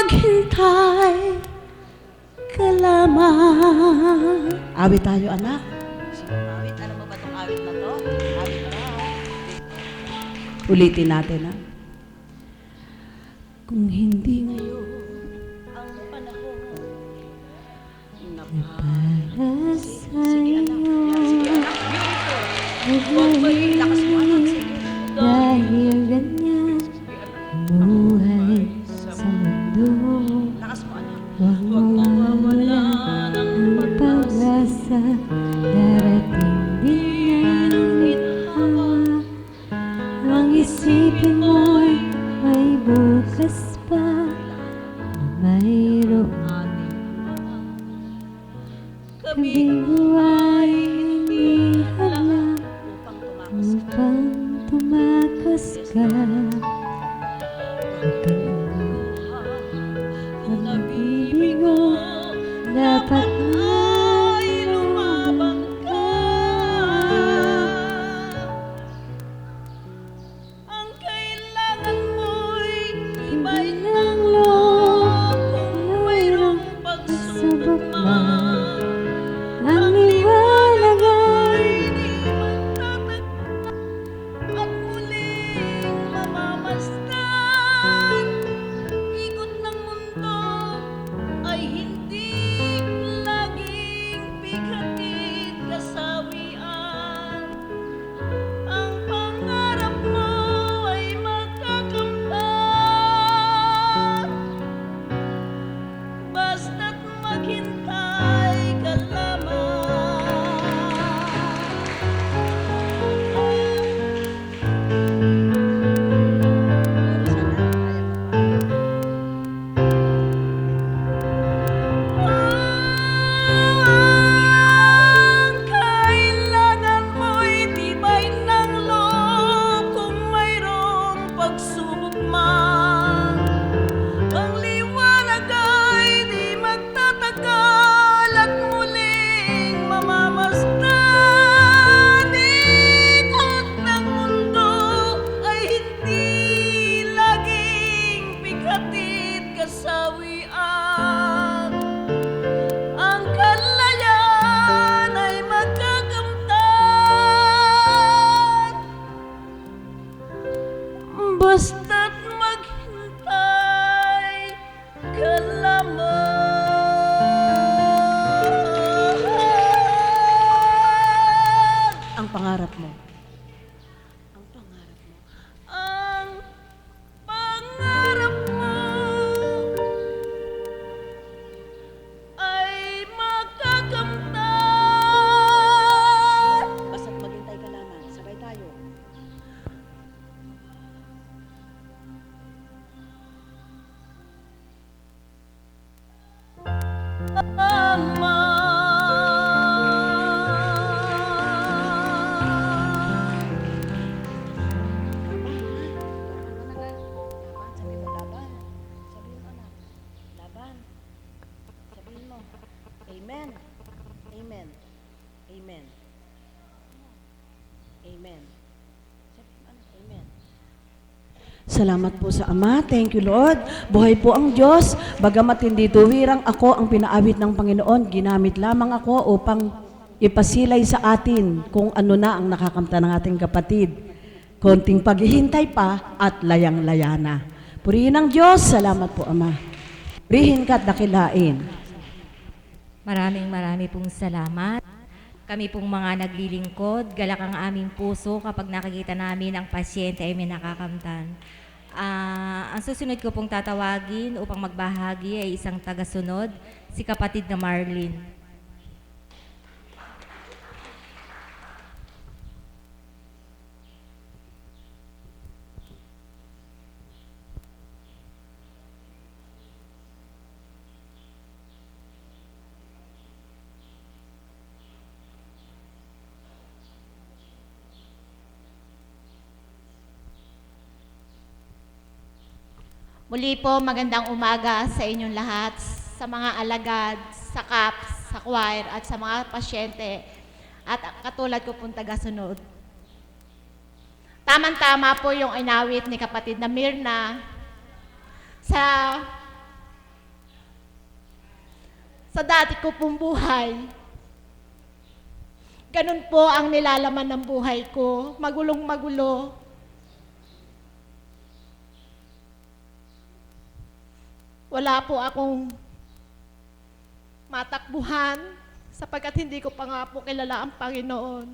maghintay ka lamang. Awit tayo, anak. Awit, alam mo ba itong awit na to? Awit na. Ulitin natin, ha? Kung hindi ngayon Ang panahon na para Sige anak. sa'yo, Yan, sige anak. Beautiful. Huwag mo ilakas mo anak. Sige. dahil ganyan buhay sa mundo. Lakas mo anak. Huwag Huwag mo mawawala ng ang pag-asa. pag-asa, darating din ang Ginhawa. ang isipin mo'y may bukas pa, na mayroong Kaming buhay hindi hadlang upang tumakas ka. upang tumakas ka. Kung nabibigo, Dapat ay lumabang ka. Ang kailangan mo'y iba'y ng loob. Kung mayroong pagsubok man, ang liwanag ay di magtatag at muling mamamasdan. Ikot ng mundo ay hindi laging bighatid kasawian. Ang pangarap mo ay magkakamtan, basta't maghintay ka lamang. Ang kailangan mo'y tibay ng loob. Kung mayroong pagsubok man, ang liwanag ay di magtatagal at muling mamamasdan. Ikot ng mundo ay hindi laging bighatid kasawian. Ang kalayaan ay magkakamtan, basta't maghintay ka lamang. ang pangarap mo. Ang pangarap mo. Ang pangarap mo ay magkakamtan. Basta't maghintay ka lamang. Sabay tayo. Amen. Amen. Amen. Amen. Amen. Salamat po sa Ama. Thank you, Lord. Buhay po ang Diyos. Bagamat hindi tuwirang ako ang pinaawit ng Panginoon, ginamit lamang ako upang ipasilay sa atin kung ano na ang nakakamta ng ating kapatid. Konting paghihintay pa at layang-layana. Purihin ang Diyos. Salamat po, Ama. Purihin ka at dakilain. Maraming pong salamat. Kami pong mga naglilingkod, galak ang aming puso kapag nakikita namin ang pasyente ay may nakakamtan. Ang susunod ko pong tatawagin upang magbahagi ay isang tagasunod, si kapatid na Marlene. Muli po, magandang umaga sa inyong lahat, sa mga alagad, sa CAPS, sa choir, at sa mga pasyente, at katulad ko pong tagasunod. Tamang-tama po yung inawit ni kapatid na Mirna sa sa dati ko pong buhay. Ganun po ang nilalaman ng buhay ko. Magulong magulo. Wala po akong matakbuhan sapagkat hindi ko pa nga po kilala ang Panginoon.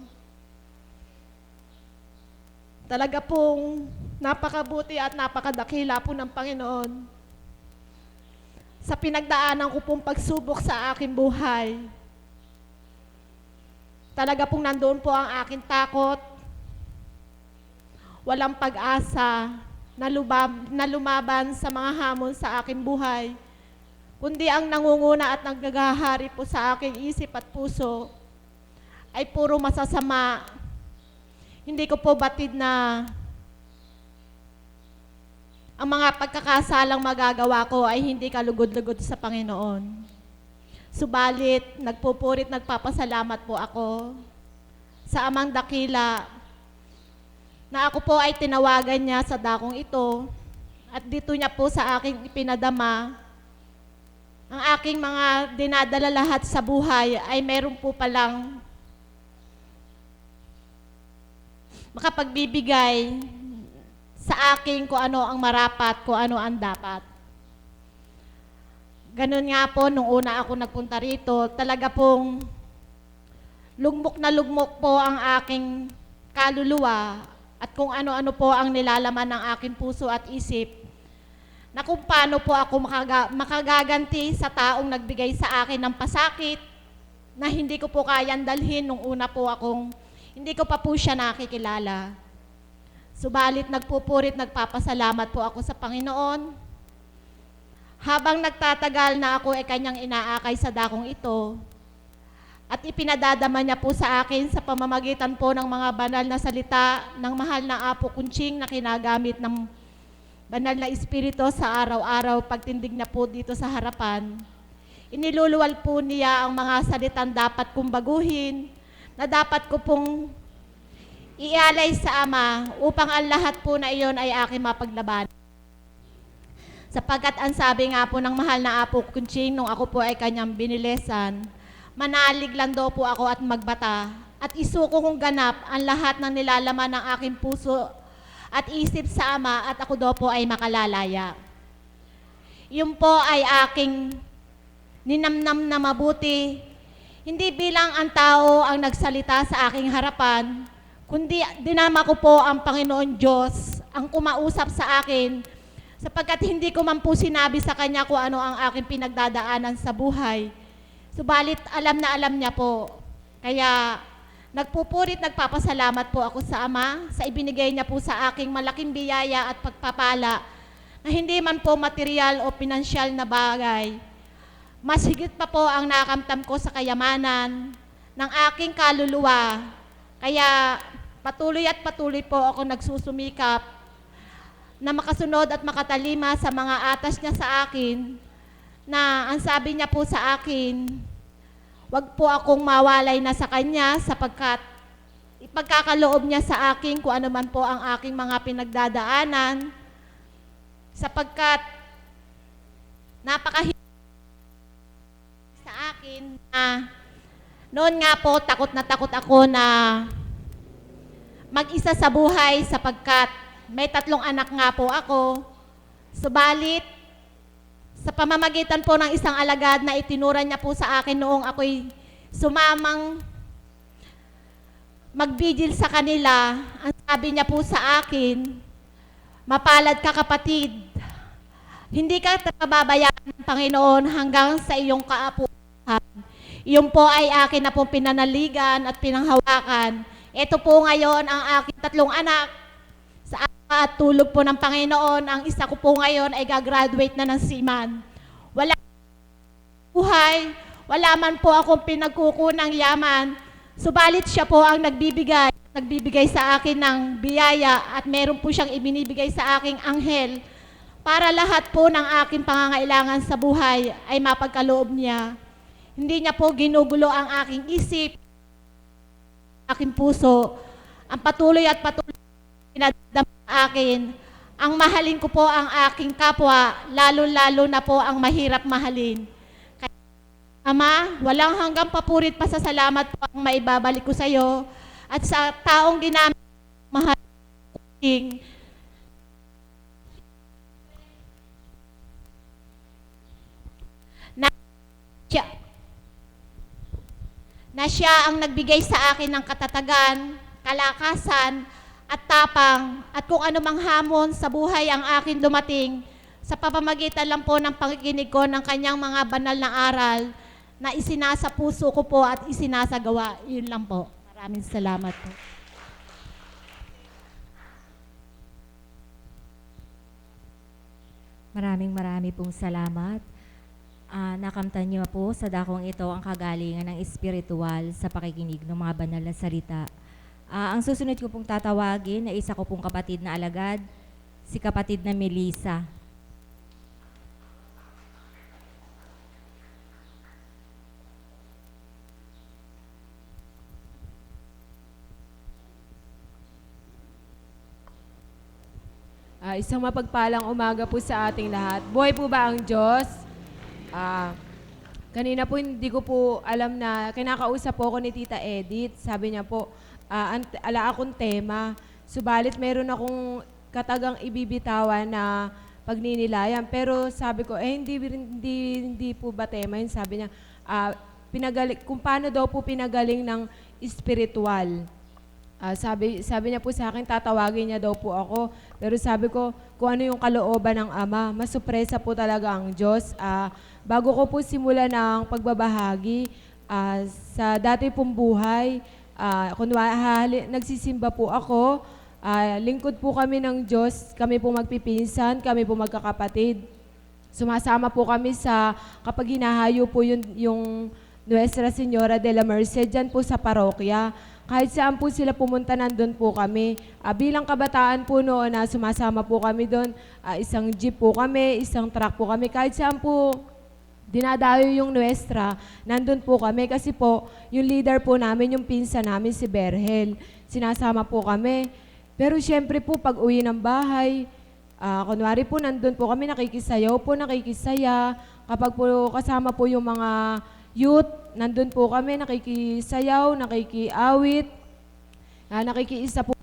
Talaga pong napakabuti at napakadakila po ng Panginoon sa pinagdaanan ko pong pagsubok sa aking buhay. Talaga pong nandoon po ang aking takot, walang pag-asa na lumaban sa mga hamon sa aking buhay, kundi ang nangunguna at naggagahari po sa aking isip at puso ay puro masasama. Hindi ko po batid na ang mga pagkakasalang magagawa ko ay hindi kalugod-lugod sa Panginoon. Subalit, nagpupurit, nagpapasalamat po ako sa Amang Dakila na ako po ay tinawagan niya sa dakong ito at dito niya po sa aking ipinadama ang aking mga dinadala lahat sa buhay ay meron po palang makapagbibigay sa akin kung ano ang marapat, kung ano ang dapat. Ganun nga po, nung una ako nagpunta rito, talaga pong lugmok na lugmok po ang aking kaluluwa at kung ano-ano po ang nilalaman ng aking puso at isip na kung paano po ako makagaganti sa taong nagbigay sa akin ng pasakit na hindi ko po kayang dalhin nung una po akong hindi ko pa po siya nakikilala. Subalit nagpupurit, nagpapasalamat po ako sa Panginoon. Habang nagtatagal na ako ay kanyang inaakay sa dakong ito at ipinadadama niya po sa akin sa pamamagitan po ng mga banal na salita ng mahal na Apo Kunching na kinagamit ng banal na Espiritu sa araw-araw pagtindig niya po dito sa harapan. Iniluluwal po niya ang mga salitang dapat kong baguhin, na dapat ko pong ialay sa Ama upang ang lahat po na iyon ay aking mapaglaban. Sapagkat ang sabi nga po ng mahal na Apo Kunching nung ako po ay kanyang binilisan, manalig lang daw po ako at magbata at isuko kong ganap ang lahat ng nilalaman ng aking puso at isip sa Ama at ako daw po ay makalalaya. Yun po ay aking ninamnam na mabuti, hindi bilang ang tao ang nagsalita sa aking harapan, kundi dinama ko po ang Panginoon Diyos ang kumausap sa akin sapagkat hindi ko man po sinabi sa Kanya kung ano ang aking pinagdadaanan sa buhay. Subalit alam na alam niya po. Kaya nagpupurit, nagpapasalamat po ako sa Ama sa ibinigay niya po sa aking malaking biyaya at pagpapala na hindi man po material o pinansyal na bagay. Mas higit pa po ang nakamtam ko sa kayamanan ng aking kaluluwa. Kaya patuloy po ako nagsusumikap na makasunod at makatalima sa mga atas niya sa akin na ang sabi niya po sa akin, wag po akong mawalay na sa Kanya sapagkat ipagkakaloob niya sa akin kung ano man po ang aking mga pinagdadaanan sapagkat napakahirap sa akin na noon nga po takot ako na mag-isa sa buhay sapagkat may 3 anak nga po ako. Subalit, sa pamamagitan po ng isang alagad na itinuran niya po sa akin noong ako'y sumamang magbigil sa kanila, ang sabi niya po sa akin, mapalad ka kapatid, hindi ka pababayaan ng Panginoon hanggang sa iyong kaapuhan. Iyon po ay akin na po pinanaligan at pinanghawakan. Ito po ngayon ang aking 3 anak. Sa at tulog po ng Panginoon, ang isa ko po ngayon ay gagraduate na ng seaman. Wala buhay, wala man po akong pinagkukunang yaman, subalit siya po ang nagbibigay sa akin ng biyaya at meron po siyang ibinibigay sa aking anghel para lahat po ng aking pangangailangan sa buhay ay mapagkaloob niya. Hindi niya po ginugulo ang aking isip, aking puso, ang patuloy pinadama sa akin, ang mahalin ko po ang aking kapwa, lalo-lalo na po ang mahirap mahalin. Kaya Ama, walang hanggang papurit pasasalamat po ang maibabalik ko sa iyo at sa taong ginamit mahal King. Na siya, na siya ang nagbigay sa akin ng katatagan, kalakasan, at tapang, at kung anumang hamon sa buhay ang akin dumating, sa pamamagitan lang po ng pakikinig ko ng kanyang mga banal na aral na isinasa puso ko po at isinasagawa. Yun lang po. Maraming salamat po. Marami pong salamat. Nakamtan niyo po sa dakong ito ang kagalingan ng espiritual sa pakikinig ng mga banal na salita. Ang susunod ko pong tatawagin na isa ko pong kapatid na alagad, si kapatid na Melissa. Isang mapagpalang umaga po sa ating lahat. Buhay po ba ang Diyos? Kanina po hindi ko po alam na kinakausap po ako ni Tita Edith. Sabi niya po, ala akong tema. Subalit meron akong katagang ibibitawan na pagninilayan. Pero sabi ko, hindi po ba tema yun? Sabi niya, kung paano daw po pinagaling ng espiritual. Sabi niya po sa akin, tatawagin niya daw po ako. Pero sabi ko, kung ano yung kalooban ng Ama, masupresa po talaga ang Diyos. Bago ko po simula ng pagbabahagi, sa dati pong buhay, nagsisimba po ako, lingkod po kami ng Diyos, kami po magpipinsan, kami po magkakapatid. Sumasama po kami kapag hinahayo po yung Nuestra Señora de la Merced, dyan po sa parokya. Kahit saan po sila pumunta, nandun po kami. Bilang kabataan po noon na sumasama po kami doon, isang jeep po kami, isang truck po kami. Kahit saan po dinadayo yung Nuestra, nandun po kami. Kasi po, yung leader po namin, yung pinsa namin, si Berhel. Sinasama po kami. Pero syempre po, pag uwi ng bahay, kunwari po, nandun po kami, nakikisayaw po, nakikisaya. Kapag po kasama po yung mga youth, nandun po kami, nakikisayaw, nakikiawit, nakikiisa po.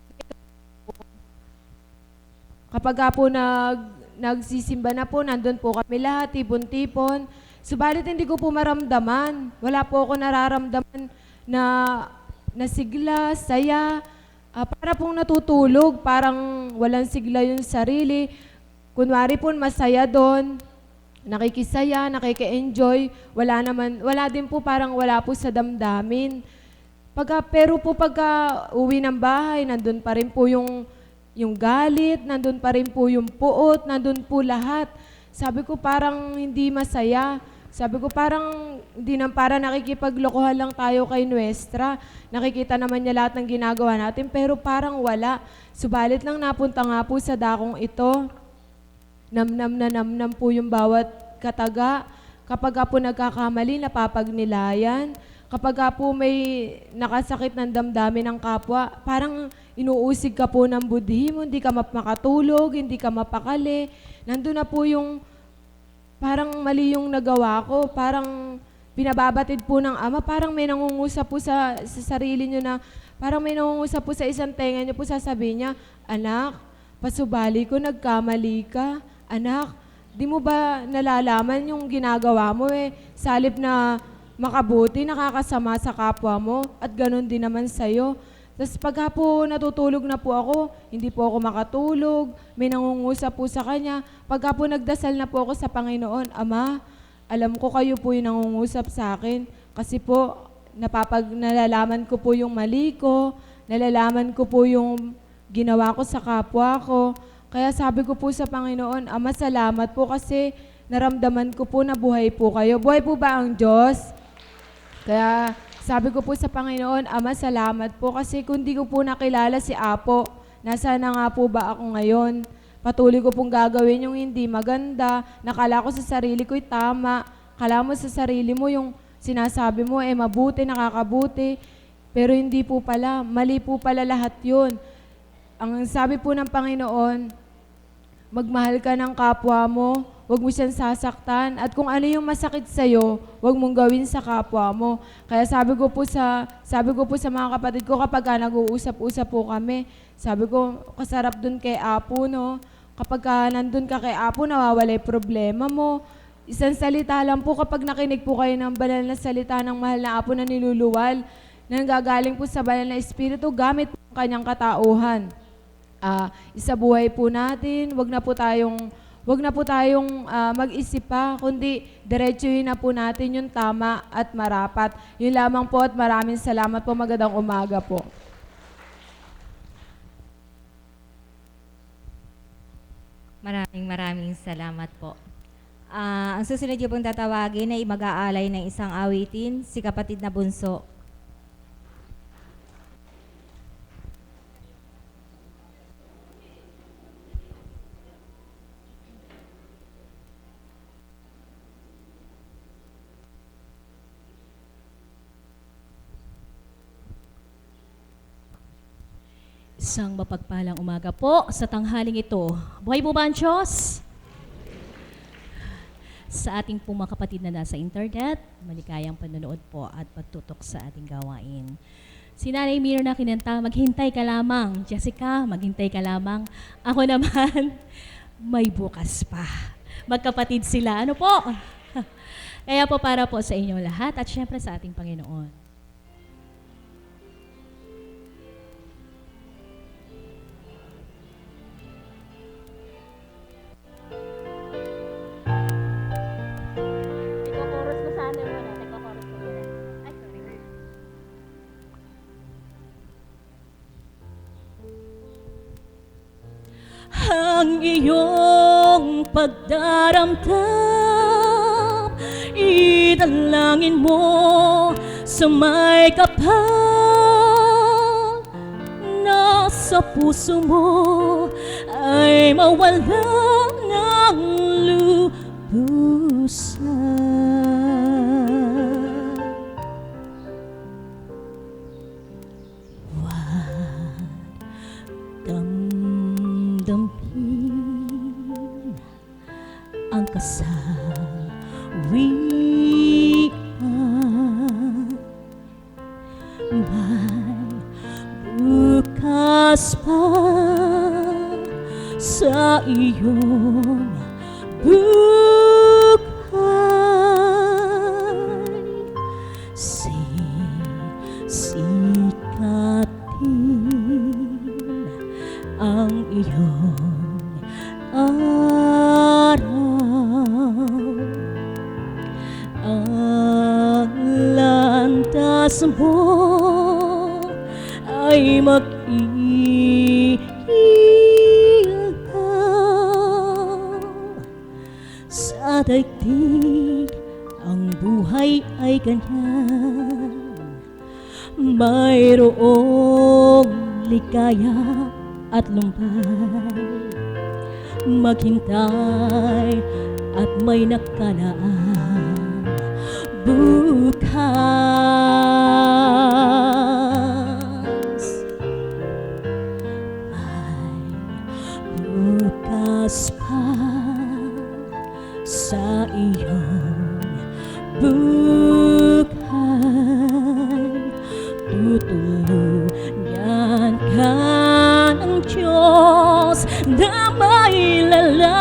Kapag po nagsisimba na po, nandun po kami lahat, tipon-tipon. Subalit hindi ko po maramdaman. Wala po ako nararamdaman na sigla, saya. Para pong natutulog, parang walang sigla yung sarili. Kunwari po masaya doon, nakikisaya, nakiki-enjoy, wala din po, parang wala po sa damdamin. Pero po pagka uwi ng bahay, nandun pa rin po yung galit, nandun pa rin po yung puot, nandun po lahat. Sabi ko parang hindi masaya. Sabi ko parang hindi na, para nakikipaglokohan lang tayo kay Nuestra. Nakikita naman niya lahat ng ginagawa natin, pero parang wala. Subalit lang napunta nga po sa dakong ito. Namnam po yung bawat kataga. Kapag po nagkakamali, napapagnilayan. Kapag po may nakasakit ng damdamin ng kapwa, parang inuusig ka po ng budhi mo, hindi ka makatulog, hindi ka mapakali. Nandun na po yung parang mali yung nagawa ko, parang pinababatid po ng Ama, parang may nangungusap po sa sarili nyo na, parang may nangungusap po sa isang tenga nyo po, sasabihin niya, anak, pasubali ko, nagkamali ka. Anak, di mo ba nalalaman yung ginagawa mo sa halip na makabuti, nakakasama sa kapwa mo, at ganun din naman sa'yo. Tapos pagka po natutulog na po ako, hindi po ako makatulog, may nangungusap po sa kanya. Pagka po nagdasal na po ako sa Panginoon, Ama, alam ko kayo po yung nangungusap sa akin, kasi po nalalaman ko po yung mali ko, nalalaman ko po yung ginawa ko sa kapwa ko. Kaya sabi ko po sa Panginoon, Ama, salamat po kasi naramdaman ko po na buhay po kayo. Buhay po ba ang Diyos? Kaya sabi ko po sa Panginoon, Ama, salamat po kasi kung di ko po nakilala si Apo, nasaan na nga po ba ako ngayon? Patuloy ko pong gagawin yung hindi maganda. Nakala ko sa sarili ko'y tama. Kala mo sa sarili mo yung sinasabi mo, mabuti, nakakabuti. Pero hindi po pala. Mali po pala lahat yun. Ang sabi po ng Panginoon, magmahal ka ng kapwa mo, wag mo siyang sasaktan. At kung ano yung masakit sa'yo, wag mong gawin sa kapwa mo. Kaya sabi ko po sa mga kapatid ko kapag nag-uusap-usap po kami, sabi ko, kasarap dun kay Apo, no? Kapag nandun ka kay Apo, nawawala yung problema mo. Isang salita lang po, kapag nakinig po kayo ng banal na salita ng mahal na Apo na niluluwal, na nanggagaling po sa banal na Espiritu, gamit po ang kanyang katauhan. Isabuhay po natin, wag na po tayong mag-isip pa, kundi diretsuhin na po natin yung tama at marapat. Yun lamang po at maraming salamat po. Magandang umaga po. Maraming salamat po. Ang susunod yung pong tatawagin ay mag-aalay ng isang awitin, si kapatid na bunso. Isang mapagpalang umaga po sa tanghaling ito. Buhay po ba ang Diyos? Sa ating pong mga kapatid na nasa internet, maligayang panonood po at pagtutok sa ating gawain. Si Nanay Mirna kinanta, maghintay ka lamang. Jessica, maghintay ka lamang. Ako naman, may bukas pa. Magkapatid sila. Ano po? Kaya po para po sa inyong lahat at syempre sa ating Panginoon. Ang iyong pagdaramdam, idalangin mo sa may kapal. Nasa puso mo ay mawala ng lubusan. Damdamin ang kasawian. May bukas pa sa iyong buhay. Sikatin ang iyong araw. Ang landas mo ay mag-iilaw. Sa daigdig ang buhay ay ganyan. Mayroong ligaya at lumbay. Maghintay at may nakalaan bukas. May bukas pa sa iyong buhay. Tutulungan ka ng Diyos na may lalang.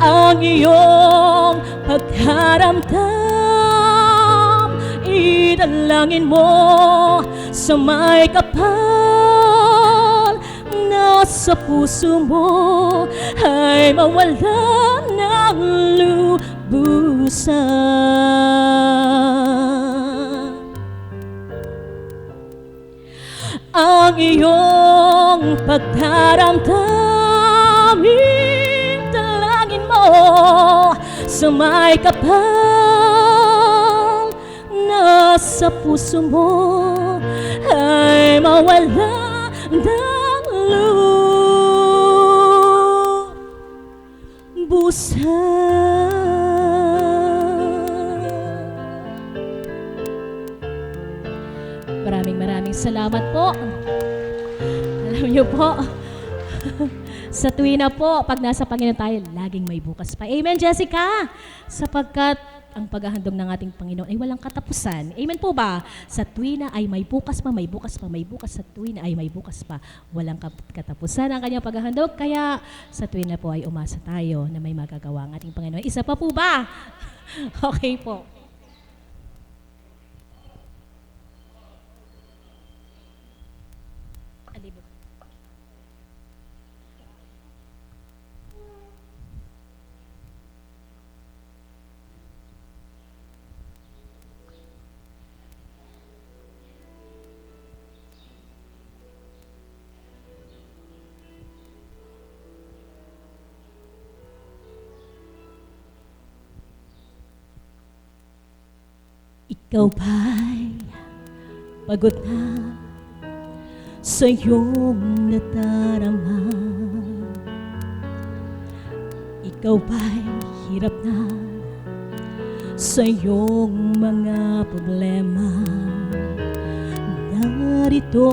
Ang iyong pagkaramdam, idalangin mo sa may kapal. Nasa puso mo ay mawala ng lubusan. Ang iyong pagdaramdam, dalangin mo sa may kapal. Nasa puso mo ay mawala ng lubusan. Maraming salamat po. Alam niyo po, Sa tuwina po, pag nasa Panginoon tayo, laging may bukas pa. Amen, Jessica? Sapagkat ang paghahandog ng ating Panginoon ay walang katapusan. Amen po ba? Sa tuwina ay may bukas pa, may bukas pa, may bukas. Sa tuwina ay may bukas pa. Walang katapusan ang kanyang paghahandog. Kaya sa tuwina po ay umasa tayo na may magagawa ang ating Panginoon. Isa pa po ba? Okay po. Alibot. Ikaw ba'y pagod na sa iyong nadarama? Ikaw ba'y hirap na sa iyong mga problema? Narito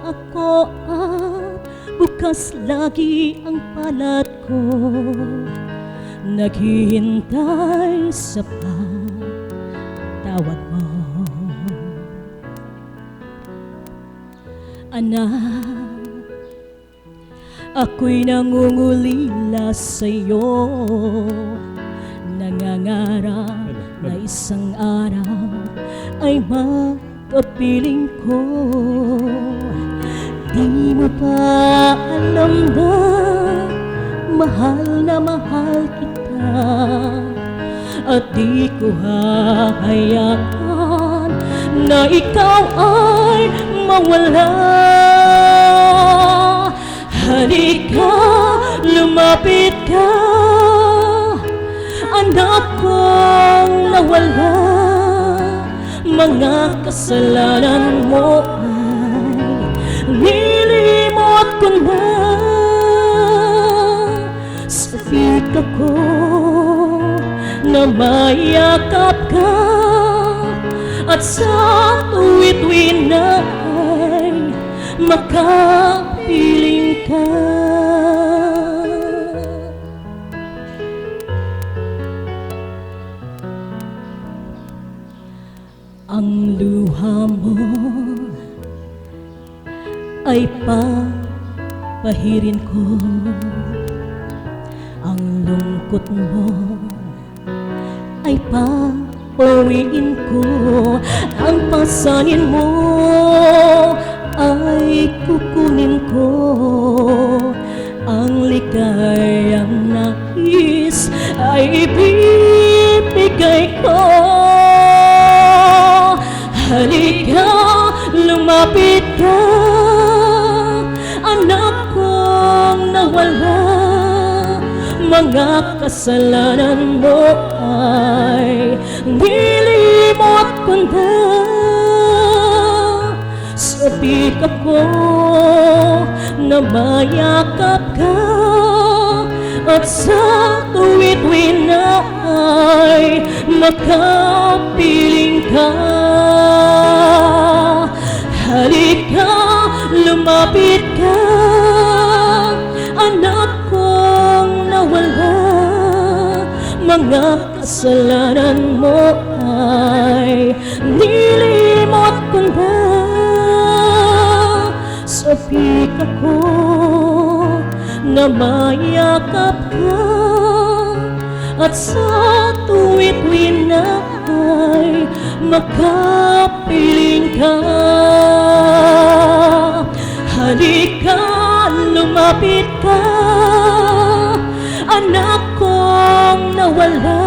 ako at bukas lagi ang palad ko, naghihintay sa tawag mo. Anak, ako'y nangungulila sa'yo, nangangarap na isang araw ay makapiling ko. Di mo pa alam na mahal kita, at di ko hahayaan na ikaw ay mawala. Halika, lumapit ka, anak kong nawala. Mga kasalanan mo ay nilimot ko na. Sa pika ko na mayakap ka, at sa tuwid-tuwid na ay makapiling ka. Ang luha mo ay papahirin ko, ang lungkot mo ay papawiin ko, ang pasanin mo ay kukunin ko, ang ligayang nais ay ibibigay ko. Halika, lumapit ka, anak kong nawala. Mga kasalanan mo ay nilimot ko na. Sa pika ko na mayakap ka, at sa tuwid-tuwid na ay makapiling ka. Halika, lumapit ka, anak kong nawala. Mga kasalanan mo ay nilimot ko na. Sa pika ko na mayakap ka, at sa tuwid-tuwid na ay makapiling ka. Halika, lumapit ka, anak kong nawala.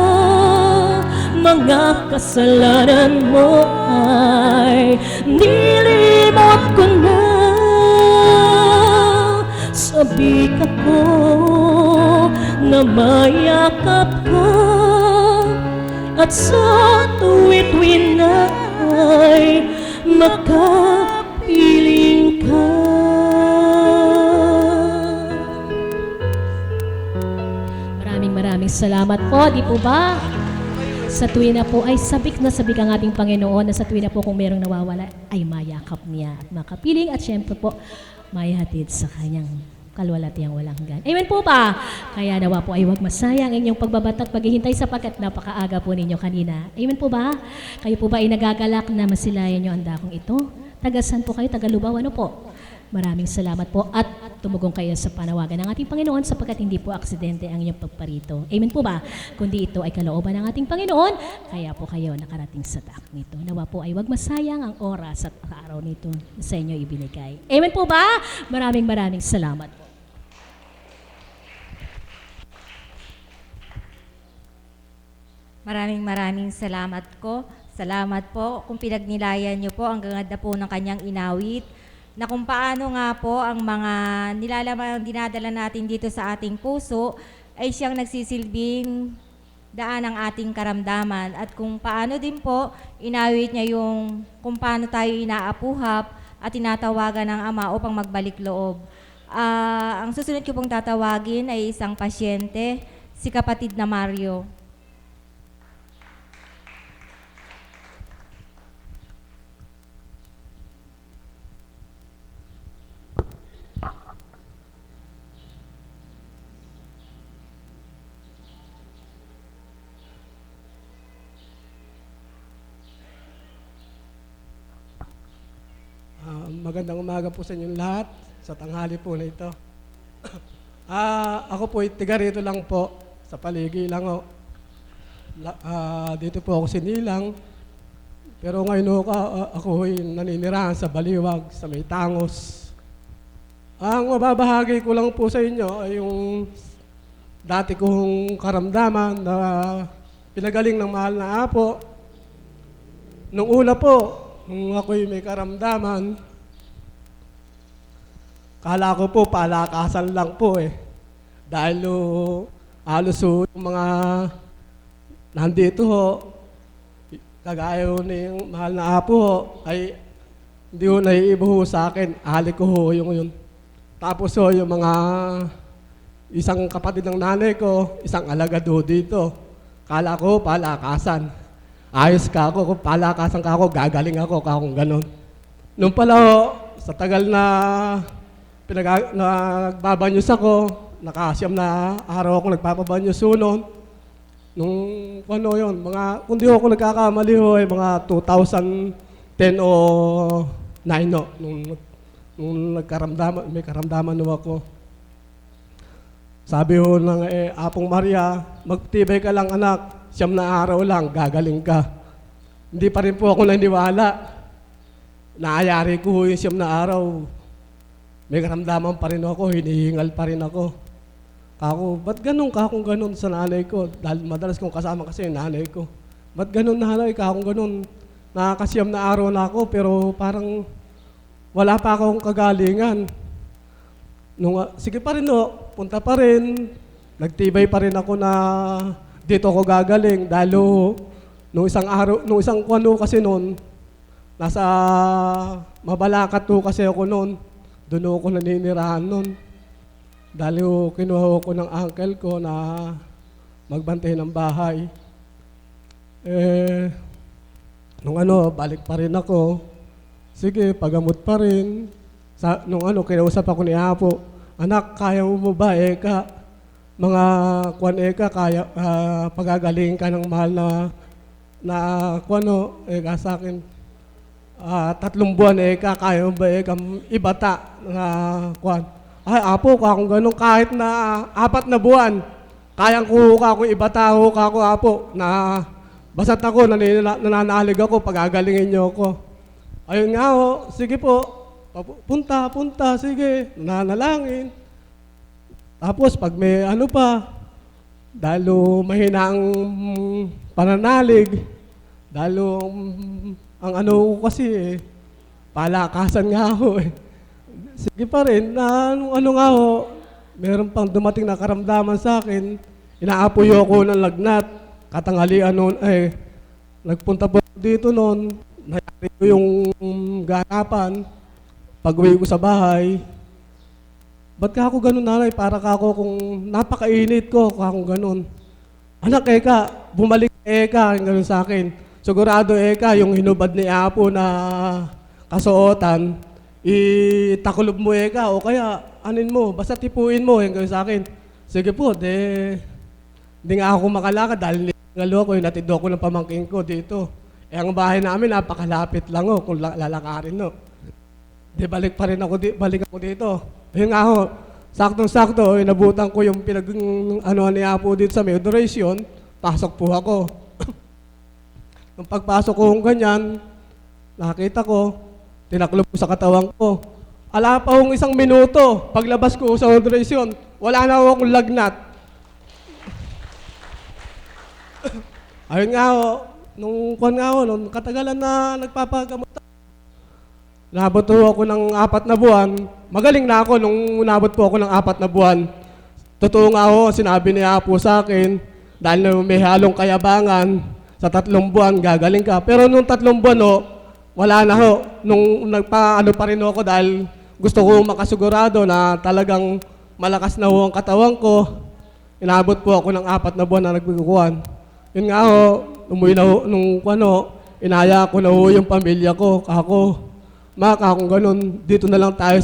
Mga kasalanan mo ay nilimot ko na. Sa bika ko na mayakap ka, at sa tuwid-tuwid na ay makapiling ka. Maraming salamat po, di po ba? Sa tuwi na po ay sabik na sabik ang ating Panginoon, na sa tuwi na po kung merong nawawala ay mayakap niya at makapiling, at syempre po mayahatid sa kanyang kalwalatiyang walang hanggan. Amen po ba? Kaya nawa po ay huwag masayang inyong pagbabata at paghihintay sapagkat napakaaga po ninyo kanina. Amen po ba? Kayo po ba ay nagagalak na masilayan nyo ang dakong ito? Tagasan po kayo, Tagalubaw, ano po? Maraming salamat po at tumugong kayo sa panawagan ng ating Panginoon sapagkat hindi po aksidente ang inyong pagparito. Amen po ba? Kundi ito ay kalooban ng ating Panginoon, kaya po kayo nakarating sa dakong nito. Nawa po ay huwag masayang ang oras at araw nito na sa inyo ibinigay. Amen po ba? Maraming salamat po. Maraming salamat ko. Salamat po kung pinagnilayan niyo po ang gaganda po ng kanyang inawit na kung paano nga po ang mga nilalaman dinadala natin dito sa ating puso ay siyang nagsisilbing daan ng ating karamdaman at kung paano din po inawit niya yung kung paano tayo inaapuhap at tinatawagan ng Ama upang magbalik loob. Ang susunod ko pong tatawagin ay isang pasyente, si kapatid na Mario. Magandang umaga po sa inyong lahat sa tanghali po na ito. Ako po tiga rito lang po, sa paligi lang o. Dito po ako sinilang. Pero ngayon ako naninirahan sa Baliwag, sa May Tangos. Ang mababahagi ko lang po sa inyo ay yung dati kong karamdaman na pinagaling ng mahal na Apo. Nung una po, nung ako'y may karamdaman, kala ko po palakasan lang po eh. Dahil halos yung mga nandito ho, kagaya ni yung mahal na Apo ho, ay hindi ho naiiba ho sa akin. Ahali ko ho yung yun. Tapos ho, yung mga isang kapatid ng nanay ko, isang alagad ho dito. Kala ko palakasan. Ayos ka ako, kung palakasan ka ako, gagaling ako, kakong ganon. Nung pala ho, sa tagal na nagbabanyos ako, nakasyam na araw ako nagpapabanyos noon. Nung ano yun, kung di ako nagkakamali ho, ay mga 2010 o 9 no, nung may karamdaman ho ako. Sabi ho ng Apong Maria, magtibay ka lang anak, siyam na araw lang, gagaling ka. Hindi pa rin po ako naniniwala. Naayari ko yung siyam na araw. May karamdaman pa rin ako, hinihingal pa rin ako. Ba't ganun ka kung ganun sa nanay ko? Dahil madalas kong kasama kasi yung nanay ko. Ba't ganun nanay ka kung ganun? Nakakasiyam na araw na ako, pero parang wala pa akong kagalingan. Sige pa rin punta pa rin. Nagtibay pa rin ako na dito ako gagaling dahil nung isang kwano kasi noon, nasa Mabalacat kasi ako noon. Doon ako naninirahan noon. Dahil kinuha ko ng uncle ko na magbantay ng bahay. Nung balik pa rin ako. Sige, pagamot pa rin. Kinausap ako ni Apo, anak, kaya mo ba mga kaya pagagaling ka ng mahal na sa akin 3 buwan kaya mo ba ibata na ay Apo ka kung ganun kahit na 4 na buwan kayang kuha ka kung ibata ho ka ako Apo na basat ako nananalig ako pagagalingin niyo ako. Ayun nga ho, sige po, punta sige, nanalangin. Tapos pag may dahil mahina ang pananalig, dahil ang ko kasi palakasan nga ho eh. Sige pa rin, meron pang dumating na karamdaman sa akin, inaapoy ako ng lagnat, katanghalian noon nagpunta po dito noon, nayari ko yung ganapan, pag-uwi ko sa bahay. Ba't ka ako ganun, nanay? Para ka ako kung napakainit ko, kung ganun. Anak, bumalik yung ganun sa akin. Sigurado, yung hinubad ni Apo na kasuotan, itakulob mo eka o kaya anin mo, basta tipuin mo, yung gawin sa akin. Sige po, di nga ako makalakad dahil ningalo ko, hinatid ako ng pamangking ko dito. Eh ang bahay namin, napakalapit lang o, kung lalakarin no. Di balik pa rin ako, balik ako dito. Yun nga ho, saktong-sakto, inabutan ko yung niya po dito sa may adoration, pasok po ako. Nung pagpasok ko ganyan, nakita ko, tinaklob ko sa katawan ko. Ala pa hong 1 minuto, paglabas ko sa adoration, wala na akong lagnat. Ayun nga ho, nung katagalan na nagpapagamot, nabot po ako ng 4 na buwan. Magaling na ako nung nabot po ako ng 4 na buwan. Totoo nga ho, sinabi niya po sa akin, dahil na may halong kayabangan, sa 3 buwan, gagaling ka. Pero nung 3 buwan ho, wala na ho. Nung nagpa-ano pa rin ako dahil gusto ko makasigurado na talagang malakas na ho ang katawan ko. Inabot po ako ng 4 na buwan na nagbigukuhan. Yun nga ho, umuwi na ho, inaya ko na ho yung pamilya ko, kako. Kung ganun, dito na lang tayo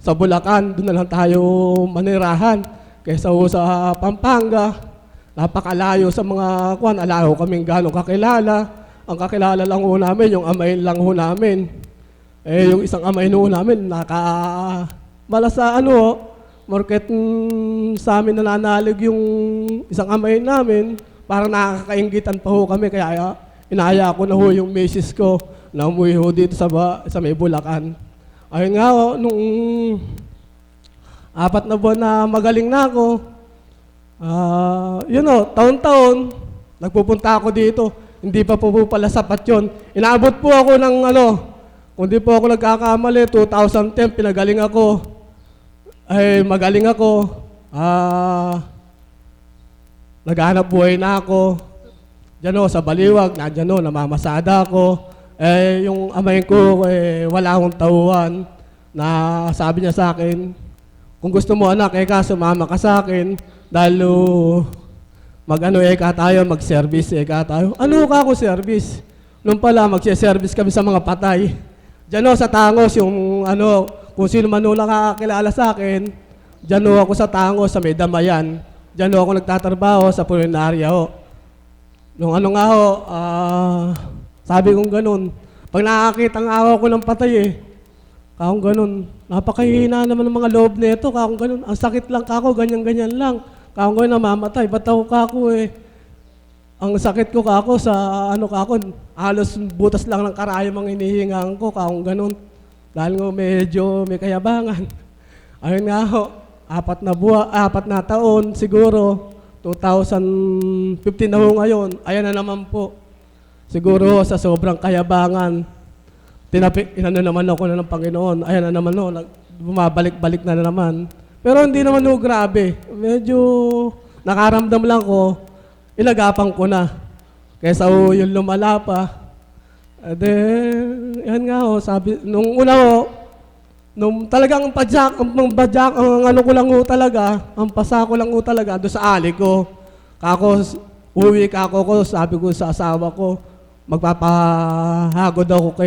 sa Bulacan, doon na lang tayo manirahan. Kaysa ho sa Pampanga, napakalayo sa mga alaho kaming gano'ng kakilala. Ang kakilala lang ho namin, yung amayin lang ho namin. Eh, yung isang amayin ho namin, malasa market sa amin nananalig yung isang amayin namin, parang nakakaingitan pa ho kami, kaya inaya ko na ho yung misis ko na umuwi ho dito sa may Bulacan. Ayun nga ho, nung 4 na buwan na magaling na ako, taon-taon, nagpupunta ako dito. Hindi pa po pala sapat yun. Inaabot po ako ng kung di po ako nagkakamali, 2010, pinagaling ako. Ay, magaling ako. Naghanap buhay na ako. Diyan sa Baliwag, nandiyan namamasada ako. Eh, yung amay ko, wala akong tauhan na sabi niya sa akin, kung gusto mo anak, sumama ka sa akin dahil mag-service tayo. Ano ka ako service? Nung pala, magse-service kami sa mga patay. Diyan sa Tangos, yung kung sino man nakakilala sa akin, diyan ako sa Tangos, sa may Damayan. Diyan ako nagtatrabaho sa punerarya ho. Nung sabi kong ganun, pag nakakita ng awa ko ng patay kakong ganun, napakahina naman ng mga loob nito, kakong ganun, ang sakit lang kako, ganyan-ganyan lang. Kakong ganun, namamatay, ba't ako kako ang sakit ko kako sa halos butas lang ng karayom ang hinihingaan ko, kakong ganun. Dahil nga medyo may kayabangan. Ayun nga ho, 4 na taon siguro, 2015 na ho ngayon, ayan na naman po. Siguro sa sobrang kayabangan, naman ako ng Panginoon. Ayan na naman bumabalik-balik na naman. Pero hindi naman grabe. Medyo nakaramdam lang ko, ilagapang ko na. Kaysa yung lumala pa. Yan nga sabi, nung una nung talagang badyak, ang ko lang talaga, ang pasa ko lang talaga, doon sa ali ko. Uwi ko, sabi ko sa asawa ko, magpapahagod ako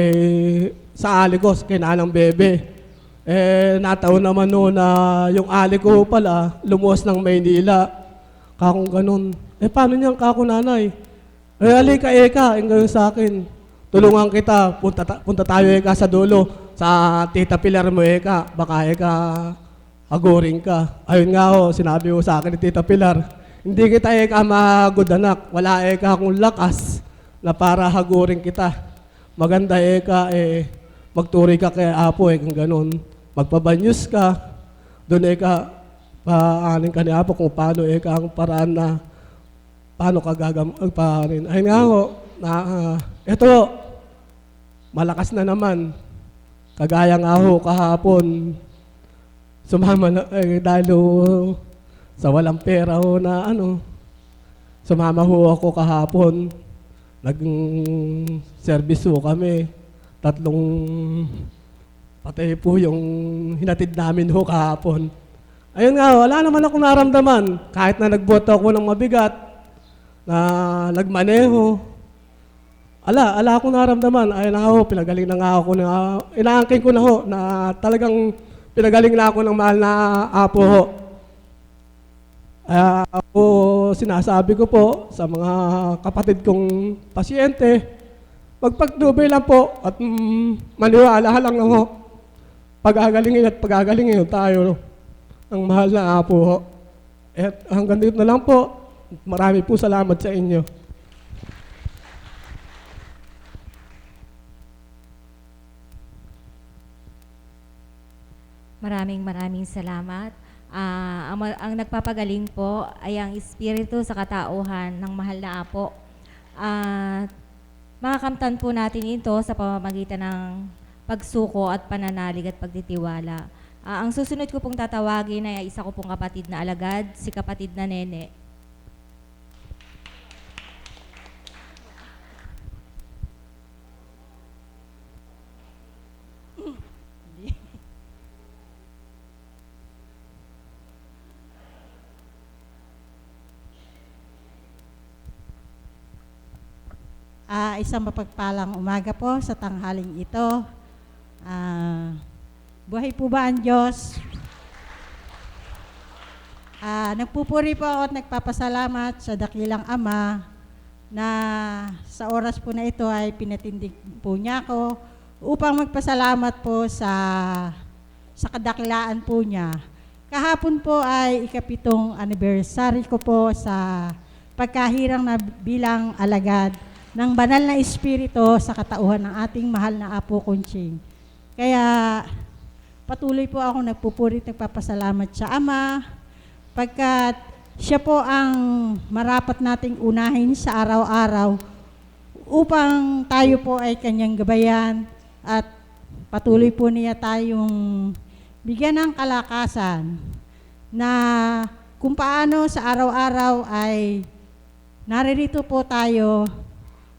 sa ali ko, kay nanang bebe. Nataon naman na yung ali ko pala, lumuwas ng Maynila. Kakong ganun. Paano niyang kako nanay? Halika yung ganun sa akin. Tulungan kita, punta tayo sa dulo, sa Tita Pilar mo baka hagurin ka. Ayun nga sinabi ko sa akin ni Tita Pilar, hindi kita mahagod anak, wala akong lakas na para hagurin kita. Maganda magturi ka kay Apo kung ganun. Magpabanyos ka, doon paanin ka ni Apo kung paano ang paraan na paano ka gagawin. Ayun nga ito, malakas na naman. Kagaya nga kahapon, sumama na, dahil sa walang pera na sumama ako kahapon. Nag-service kami. 3 patay po yung hinatid namin kahapon. Ayun nga, wala naman akong naramdaman. Kahit na nagboto ako ng mabigat, na nagmaneho, ala akong naramdaman. Ay na ho, pinagaling na nga ako na, inaangkin ko na ho, na talagang pinagaling na ako ng mahal na apo ho. Ako sinasabi ko po sa mga kapatid kong pasyente, magpagtubay lang po at maniwala lang ho. Pag-agalingin tayo ng mahal na apo ho. At hanggang dito na lang po. Marami po salamat sa inyo. Maraming salamat. Ang nagpapagaling po ay ang espiritu sa katauhan ng mahal na apo. At makakamtan po natin ito sa pamamagitan ng pagsuko at pananalig at pagtitiwala. Ang susunod ko pong tatawagin ay isa ko pong kapatid na alagad, si kapatid na Nene. Isang mapagpalang umaga po sa tanghaling ito. Buhay po ba ang Diyos? Nagpupuri po ako at nagpapasalamat sa dakilang Ama na sa oras po na ito ay pinatindig po niya ako upang magpasalamat po sa kadakilaan po niya. Kahapon po ay ika-7 anniversary ko po sa pagkahirang na bilang alagad ng banal na espiritu sa katauhan ng ating mahal na Apo Conching. Kaya patuloy po ako nagpupuri at nagpapasalamat sa Ama pagkat siya po ang marapat nating unahin sa araw-araw upang tayo po ay kanyang gabayan at patuloy po niya tayong bigyan ng kalakasan na kung paano sa araw-araw ay naririto po tayo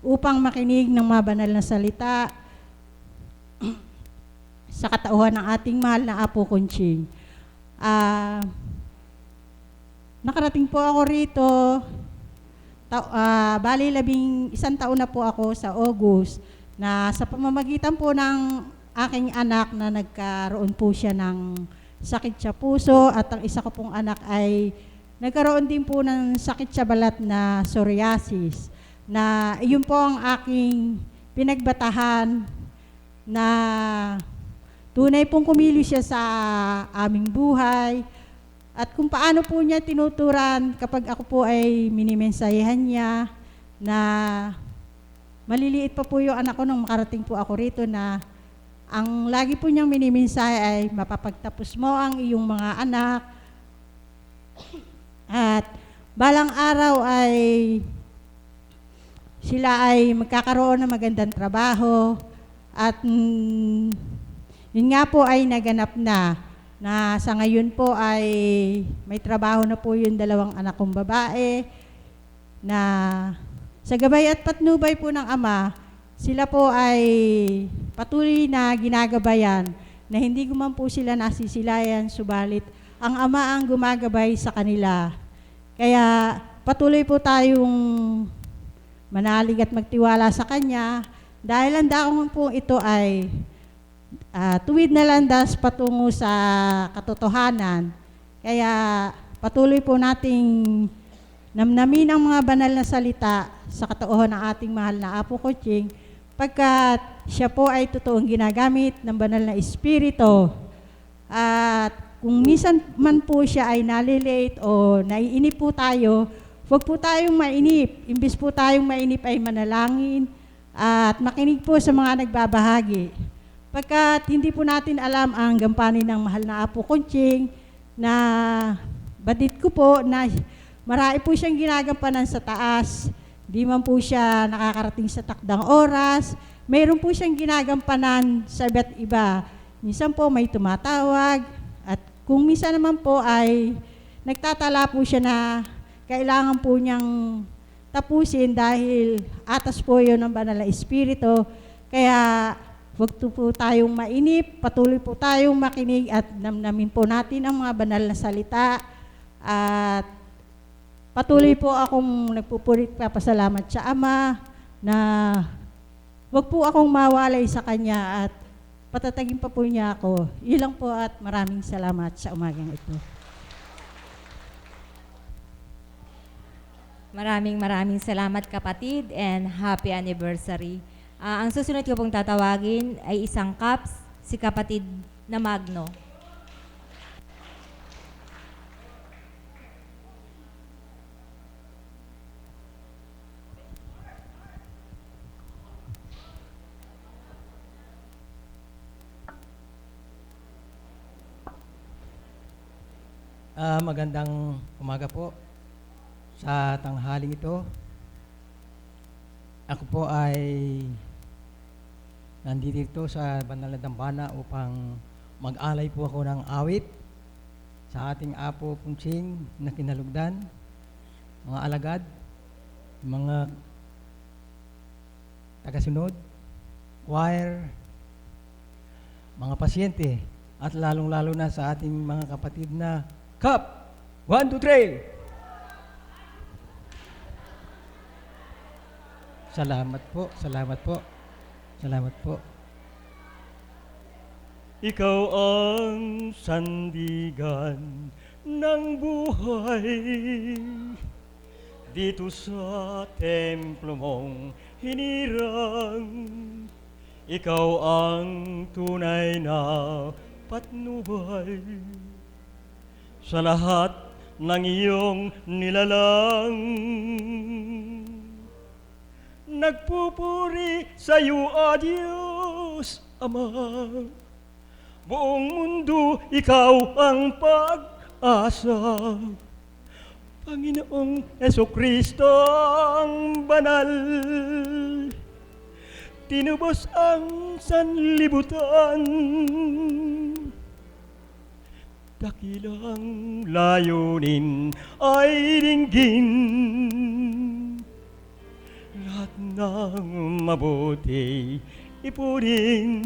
upang makinig ng mga banal na salita sa katauhan ng ating mahal na Apo Conching. Nakarating po ako rito, bali 11 taon na po ako sa August, na sa pamamagitan po ng aking anak na nagkaroon po siya ng sakit sa puso at ang isa ko pong anak ay nagkaroon din po ng sakit sa balat na psoriasis. Na iyon po ang aking pinagbatahan na tunay pong kumilos siya sa aming buhay at kung paano po niya tinuturan kapag ako po ay minimensayahan niya na maliliit pa po yung anak ko nung makarating po ako rito na ang lagi po niyang minimensahe ay mapapagtapos mo ang iyong mga anak at balang araw ay sila ay magkakaroon ng magandang trabaho at yun nga po ay naganap na sa ngayon po ay may trabaho na po yung 2 anak kong babae na sa gabay at patnubay po ng Ama, sila po ay patuloy na ginagabayan na hindi ko man po sila nasisilayan, subalit ang Ama ang gumagabay sa kanila. Kaya patuloy po tayong manalig at magtiwala sa Kanya dahil ang daong po ito ay tuwid na landas patungo sa katotohanan. Kaya patuloy po nating namnamin ang mga banal na salita sa katauhan ng ating mahal na Apo Conching pagkat siya po ay totoong ginagamit ng banal na espiritu. At kung minsan man po siya ay nalilate o naiinip po tayo, huwag po tayong mainip. Imbis po tayong mainip ay manalangin at makinig po sa mga nagbabahagi. Pagkat hindi po natin alam ang gampanin ng mahal na Apo Conching na badit ko po na marami po siyang ginagampanan sa taas. Di man po siya nakakarating sa takdang oras. Mayroon po siyang ginagampanan sa iba't iba. Minsan po may tumatawag at kung minsan naman po ay nagtatala po siya na kailangan po niyang tapusin dahil atas po yun ng banal na espiritu. Kaya huwag po tayong mainip, patuloy po tayong makinig at namnamin po natin ang mga banal na salita. At patuloy po akong nagpupurit papasalamat sa Ama na wag po akong mawalay sa Kanya at patatagin pa po niya ako. Ilang po at maraming salamat sa umagang ito. Maraming salamat kapatid and happy anniversary. Ang susunod ko pong tatawagin ay isang cups, si kapatid na Magno. Magandang umaga po sa tanghaling ito. Ako po ay nandito sa Banal na Dambana upang mag-alay po ako ng awit sa ating Apo Punching na kinalugdan, mga alagad, mga tagasunod, choir, mga pasyente, at lalong-lalo na sa ating mga kapatid na Cup! 1, 2, 3! Salamat po, salamat po, salamat po. Ikaw ang sandigan ng buhay dito sa templo mong hinirang. Ikaw ang tunay na patnubay sa lahat ng iyong nilalang. Nagpupuri sa iyo, O Diyos Ama. Buong mundo, ikaw ang pag-asa. Panginoong Jesucristo ang banal. Tinubos ang sanlibutan. Dakilang layunin ay dinggin. Lahat ng mabuti ipunin.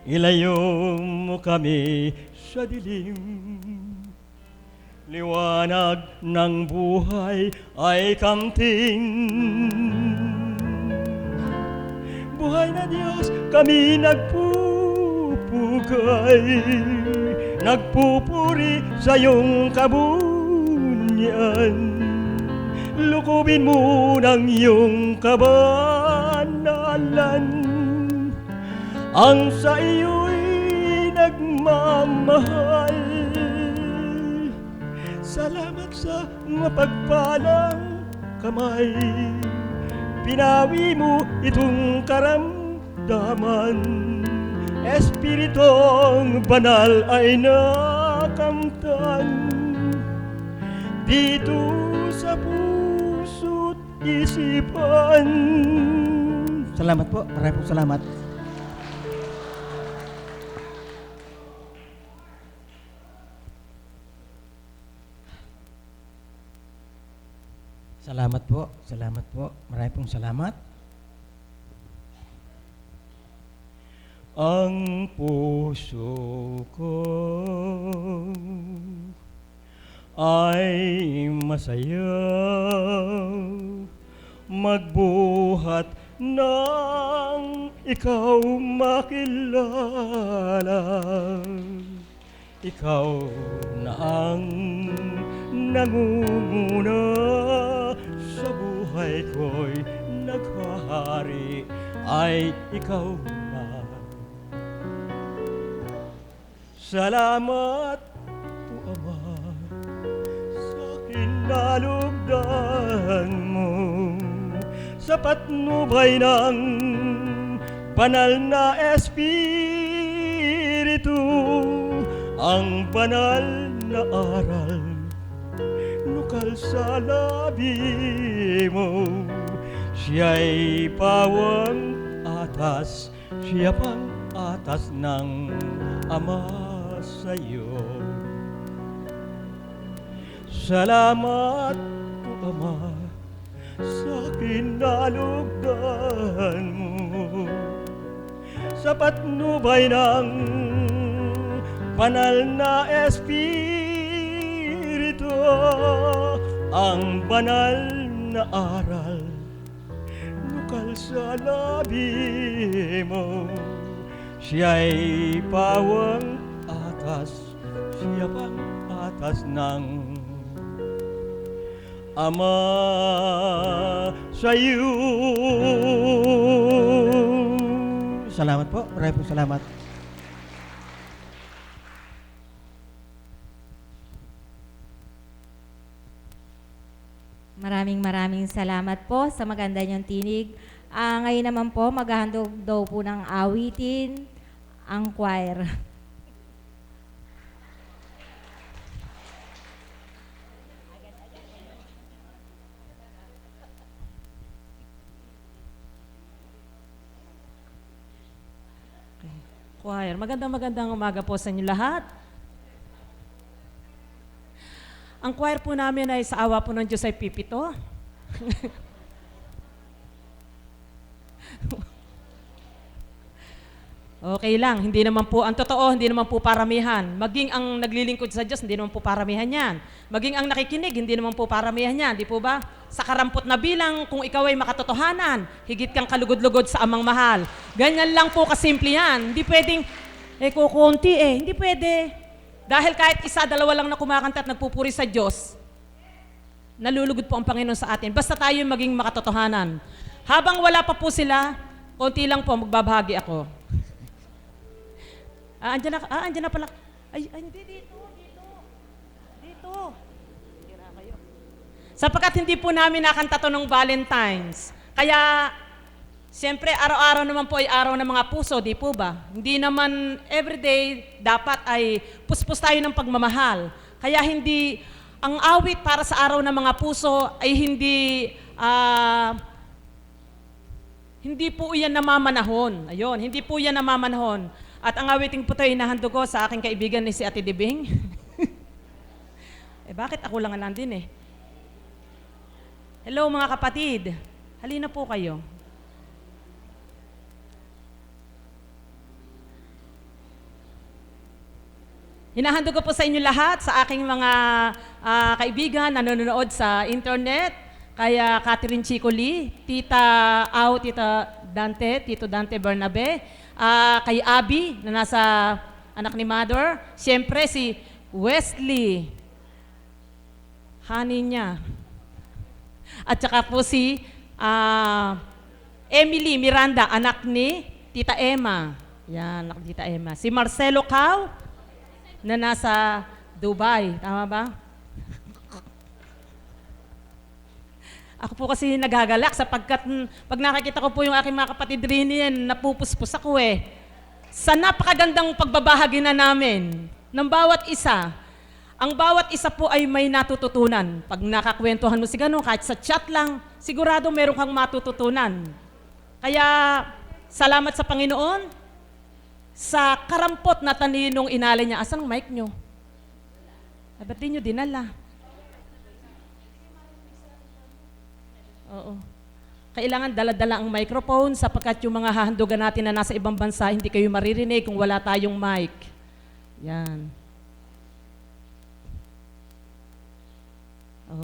Ilayo mo kami sa dilim. Liwanag ng buhay ay kamting. Buhay na Diyos, kami nagpupugay. Nagpupuri sa iyong kabunyan. Lukubin mo ng iyong kabanalan. Ang sa iyo'y nagmamahal. Salamat sa mapagpalang kamay. Pinawi mo itong karamdaman. Espiritong banal ay nakamtan dito sa puso't isipan. Salamat po, maraming salamat. Salamat po, maraming salamat. Ang puso ko ay masaya magbuhat nang ikaw makilala. Ikaw na ang nangunguna sa buhay ko'y naghahari, ay ikaw na. Salamat po, Ama, sa kinalugdan mo, sa patnubay ng banal na Espiritu, ang banal na aral, nukal sa labi mo. Siya'y pawang atas, siya pang atas ng Ama sa'yo. Salamat po, Ama, sa kinalugdan mo, sa patnubay ng banal na Espiritu, ang banal na aral, bukal sa labi mo. Siya'y pawang atas, siya pang atas ng Ama sa'yo. Salamat po. Maraming po salamat. Maraming salamat po sa maganda niyong tinig. Ngayon naman po, maghahandog daw po ng awitin ang choir. Choir, magandang umaga po sa inyo lahat. Ang choir po namin ay sa awa po ng Diyos ay pipito. Okay lang, hindi naman po, ang totoo, hindi naman po paramihan. Maging ang naglilingkod sa Diyos, hindi naman po paramihan yan. Maging ang nakikinig, hindi naman po paramihan yan, di po ba? Sa karampot na bilang, kung ikaw ay makatotohanan, higit kang kalugod-lugod sa amang mahal. Ganyan lang po kasimple yan. Hindi pwedeng, kukunti hindi pwede. Dahil kahit isa, dalawa lang na kumakanta at nagpupuri sa Diyos, nalulugod po ang Panginoon sa atin. Basta tayo maging makatotohanan. Habang wala pa po sila, konti lang po, magbabahagi ako. Andiyan na pala. Ay, hindi, dito. Tira kayo. Sapagkat hindi po namin nakanta to ng Valentine's. Kaya, siyempre, araw-araw naman po ay araw ng mga puso, di po ba? Hindi naman everyday dapat ay puspos tayo ng pagmamahal. Kaya hindi, ang awit para sa araw ng mga puso ay hindi po yan namamanahon. Ayun, hindi po yan namamanahon. At ang awiting po ito ay inahandog ko sa aking kaibigan ni si Ate Dibing. Bakit ako lang din Hello mga kapatid. Halina po kayo. Hinahandog ko po sa inyo lahat, sa aking mga kaibigan na nanonood sa internet. Kaya Catherine Chico Lee, Tita Au, Tita Dante, Tito Dante Bernabe, kay Abby na nasa anak ni Mother, siyempre si Wesley, honey niya, at saka po si Emily Miranda, anak ni Tita Emma, yan, anak ni Tita Emma, si Marcelo Cao na nasa Dubai, tama ba? Ako po kasi nagagalak sapagkat pag nakikita ko po yung aking mga kapatid rin yan, napupuspos ako Sa napakagandang pagbabahagi na namin ng bawat isa, ang bawat isa po ay may natututunan. Pag nakakwentuhan mo si gano'n, kahit sa chat lang, sigurado meron kang matututunan. Kaya salamat sa Panginoon sa karampot na taninong inalay niya. Asan ang mic nyo? Ba't di nyo dinala? Oo. Kailangan dala-dala ang microphone sapagkat yung mga hahandugan natin na nasa ibang bansa, hindi kayo maririnig kung wala tayong mic. Yan.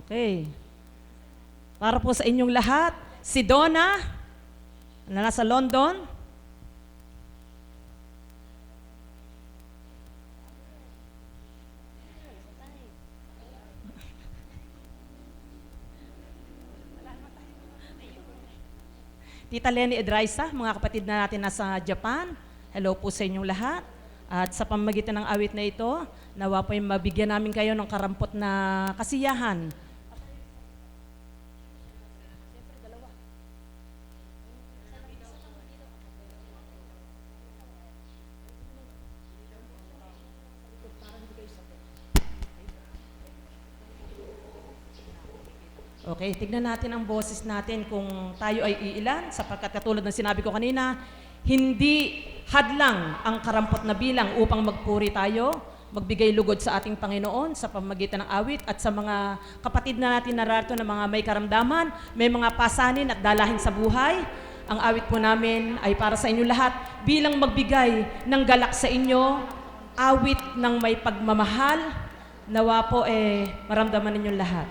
Okay. Para po sa inyong lahat, si Donna, na nasa London. Tita Lenny Edraisa, mga kapatid na natin nasa Japan, hello po sa inyong lahat. At sa pamamagitan ng awit na ito, nawa po yung mabigyan namin kayo ng karampot na kasiyahan. Okay, tignan natin ang boses natin kung tayo ay iilan sapagkat katulad ng sinabi ko kanina, hindi hadlang ang karampot na bilang upang magpuri tayo, magbigay lugod sa ating Panginoon sa pamamagitan ng awit at sa mga kapatid na natin nararito na mga may karamdaman, may mga pasanin at dalahin sa buhay. Ang awit po namin ay para sa inyo lahat bilang magbigay ng galak sa inyo, awit ng may pagmamahal, nawa po maramdaman ninyong lahat.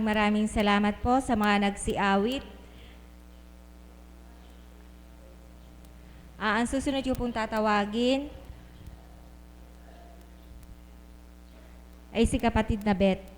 Maraming salamat po sa mga nagsiawit. Ang susunod yung pong tatawagin ay si kapatid na Beth.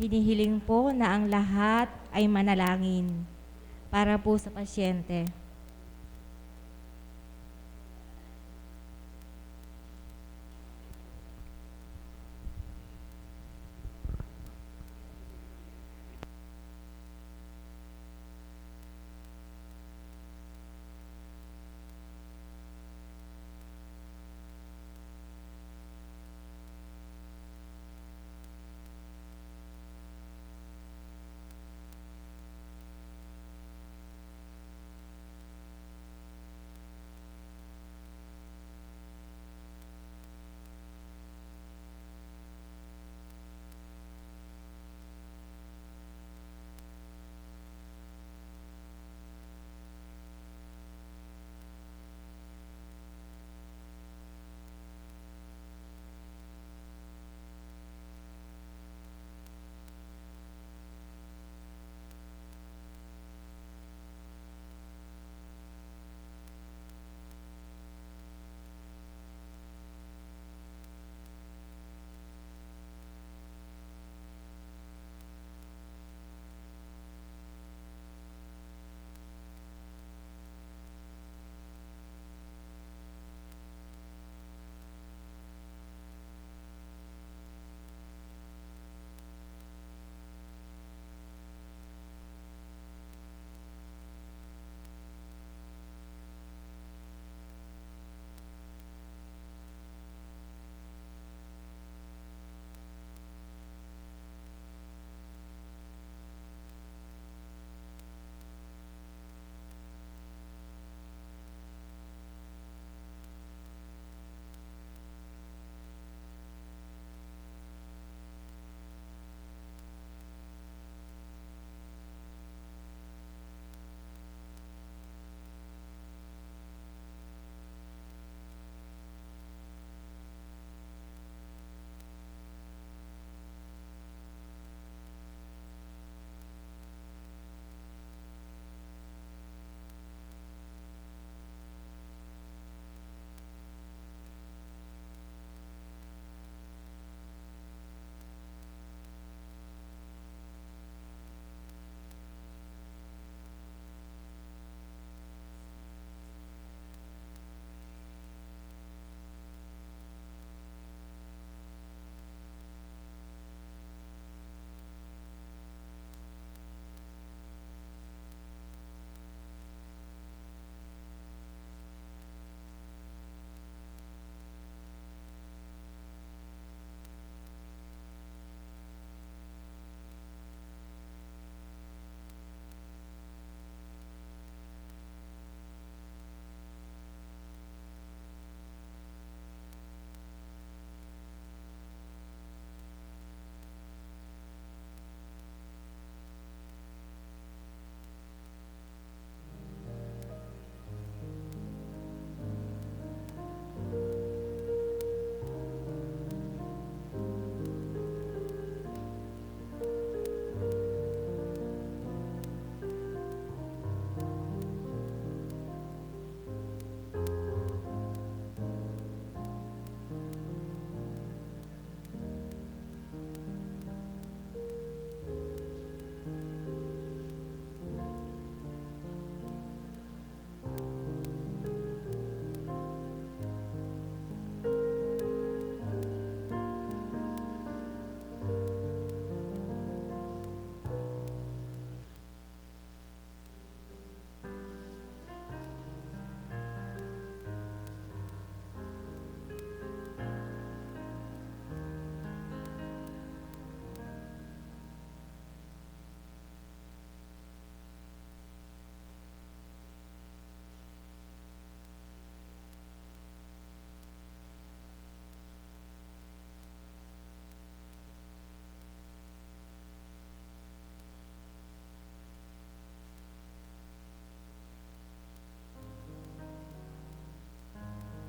Hinihiling po na ang lahat ay manalangin para po sa pasyente.